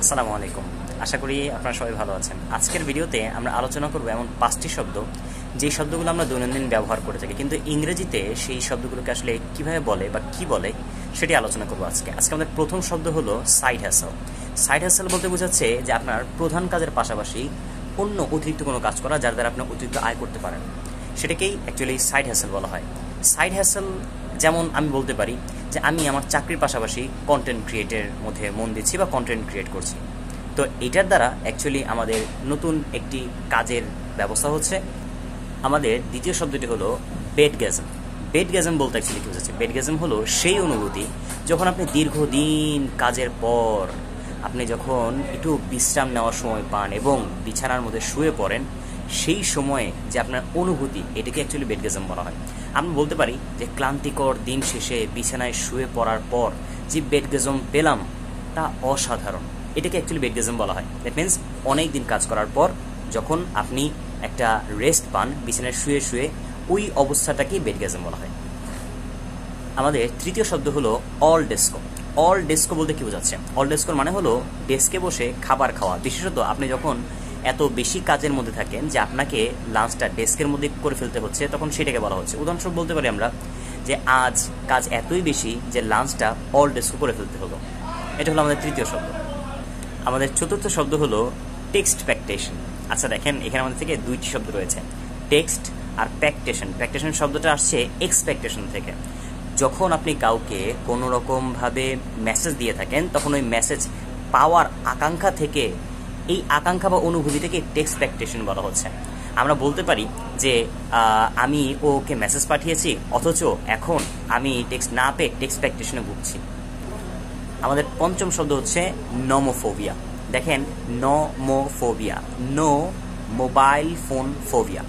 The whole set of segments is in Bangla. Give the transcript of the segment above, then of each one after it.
আসসালামু আলাইকুম। আশা করি আপনারা সবাই ভালো আছেন। আজকের ভিডিওতে আমরা আলোচনা করব এমন 5টি শব্দ যে শব্দগুলো আমরা দৈনন্দিন ব্যবহার করে থাকি, কিন্তু ইংরেজিতে সেই শব্দগুলোকে আসলে কিভাবে বলে বা কি বলে সেটি আলোচনা করব আজকে। আমাদের প্রথম শব্দ হলো সাইড হ্যাসেল। সাইড হ্যাসেল বলতে বোঝাচ্ছে যে আপনার প্রধান কাজের পাশাপাশি অন্য অতিরিক্ত কোনো কাজ করা, যার দ্বারা আপনি অতিরিক্ত আয় করতে পারেন, সেটাকেই অ্যাকচুয়ালি সাইড হ্যাসেল বলা হয়। সাইড হ্যাসেল যেমন আমি বলতে পারি যে আমি আমার চাকরির পাশাপাশি কন্টেন্ট ক্রিয়েটের মধ্যে মন দিচ্ছি বা কন্টেন্ট ক্রিয়েট করছি। তো এটার দ্বারা অ্যাকচুয়ালি আমাদের নতুন একটি কাজের ব্যবস্থা হচ্ছে। আমাদের দ্বিতীয় শব্দটি হলো বেডগ্যাজম। বেডগ্যাজম বলতে অ্যাকচুয়ালি কী বোঝাচ্ছে? বেডগ্যাজম হলো সেই অনুভূতি যখন আপনি দীর্ঘদিন কাজের পর আপনি যখন একটু বিশ্রাম নেওয়ার সময় পান এবং বিছানার মধ্যে শুয়ে পড়েন, সেই সময়ে যে আপনার অনুভূতি, এটাকে অ্যাকচুয়ালি বেডগ্যাজম বলা হয়। আমরা বলতে পারি যে ক্লান্তিকর দিন শেষে বিছানায় শুয়ে পড়ার পর যে বেডগ্যাজম পেলাম তা অসাধারণ, এটাকে অ্যাকচুয়ালি বেডগ্যাজম বলা হয়। দ্যাট মিনস অনেক দিন কাজ করার পর যখন আপনি একটা রেস্ট পান বিছানায় শুয়ে শুয়ে, ওই অবস্থাটাকেই বেডগ্যাজম বলা হয়। আমাদের তৃতীয় শব্দ হলো অল ডেস্কো। অল ডেস্কো বলতে কী বোঝাচ্ছে? অল ডেস্কোর মানে হলো ডেস্কে বসে খাবার খাওয়া। বিশেষত আপনি যখন এত বেশি কাজের মধ্যে থাকেন যে আপনাকে লাঞ্চটা ডেস্কের মধ্যে করে ফেলতে হচ্ছে, তখন সেটাকে বলা হচ্ছে। উদাহরণস্বরূপ বলতে পারি আমরা যে আজ কাজ এতই বেশি যে লাঞ্চটা অল ডেস্কো করে ফেলতে হলো। এটা হলো আমাদের তৃতীয় শব্দ। আমাদের চতুর্থ শব্দ হলো টেক্সট প্যাকটেশন। আচ্ছা দেখেন, এখানে আমাদের থেকে দুইটি শব্দ রয়েছে, টেক্সট আর প্যাকটেশন। প্যাকটেশন শব্দটা আসছে এক্সপেকটেশন থেকে। যখন আপনি কাউকে কোনো রকমভাবে মেসেজ দিয়ে থাকেন, তখন ওই মেসেজ পাওয়ার আকাঙ্ক্ষা থেকে, এই আকাঙ্ক্ষা বা অনুভূতিটাকে টেক্সট প্যাকটেশন বলা হচ্ছে। আমরা বলতে পারি যে আমি ওকে মেসেজ পাঠিয়েছি, অথচ এখন আমি টেক্সট না পেয়ে টেক্সট প্যাকটেশনে ভুগছি। আমাদের পঞ্চম শব্দ হচ্ছে নোমোফোবিয়া। দেখেন, nomophobia, no mobile phone phobia.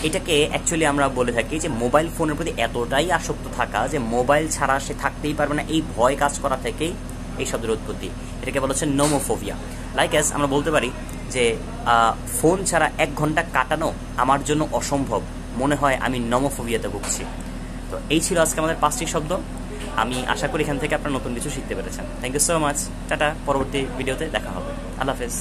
এটাকে অ্যাকচুয়ালি আমরা বলে থাকি যে মোবাইল ফোনের প্রতি এতটাই আসক্ত থাকা যে মোবাইল ছাড়া সে থাকতেই পারবে না, এই ভয় কাজ করা থেকেই এই শব্দের উৎপত্তি। এটাকে বলা হচ্ছে নোমোফোবিয়া। লাইক অ্যাজ আমরা বলতে পারি যে ফোন ছাড়া 1 ঘন্টা কাটানো আমার জন্য অসম্ভব, মনে হয় আমি নোমোফোবিয়াতে ভুগছি। তো এই ছিল আজকে আমাদের 5টি শব্দ। আমি আশা করি এখান থেকে আপনারা নতুন কিছু শিখতে পেরেছেন। Thank you so much. টাটা, পরবর্তী ভিডিওতে দেখা হবে। আল্লাহ হাফেজ।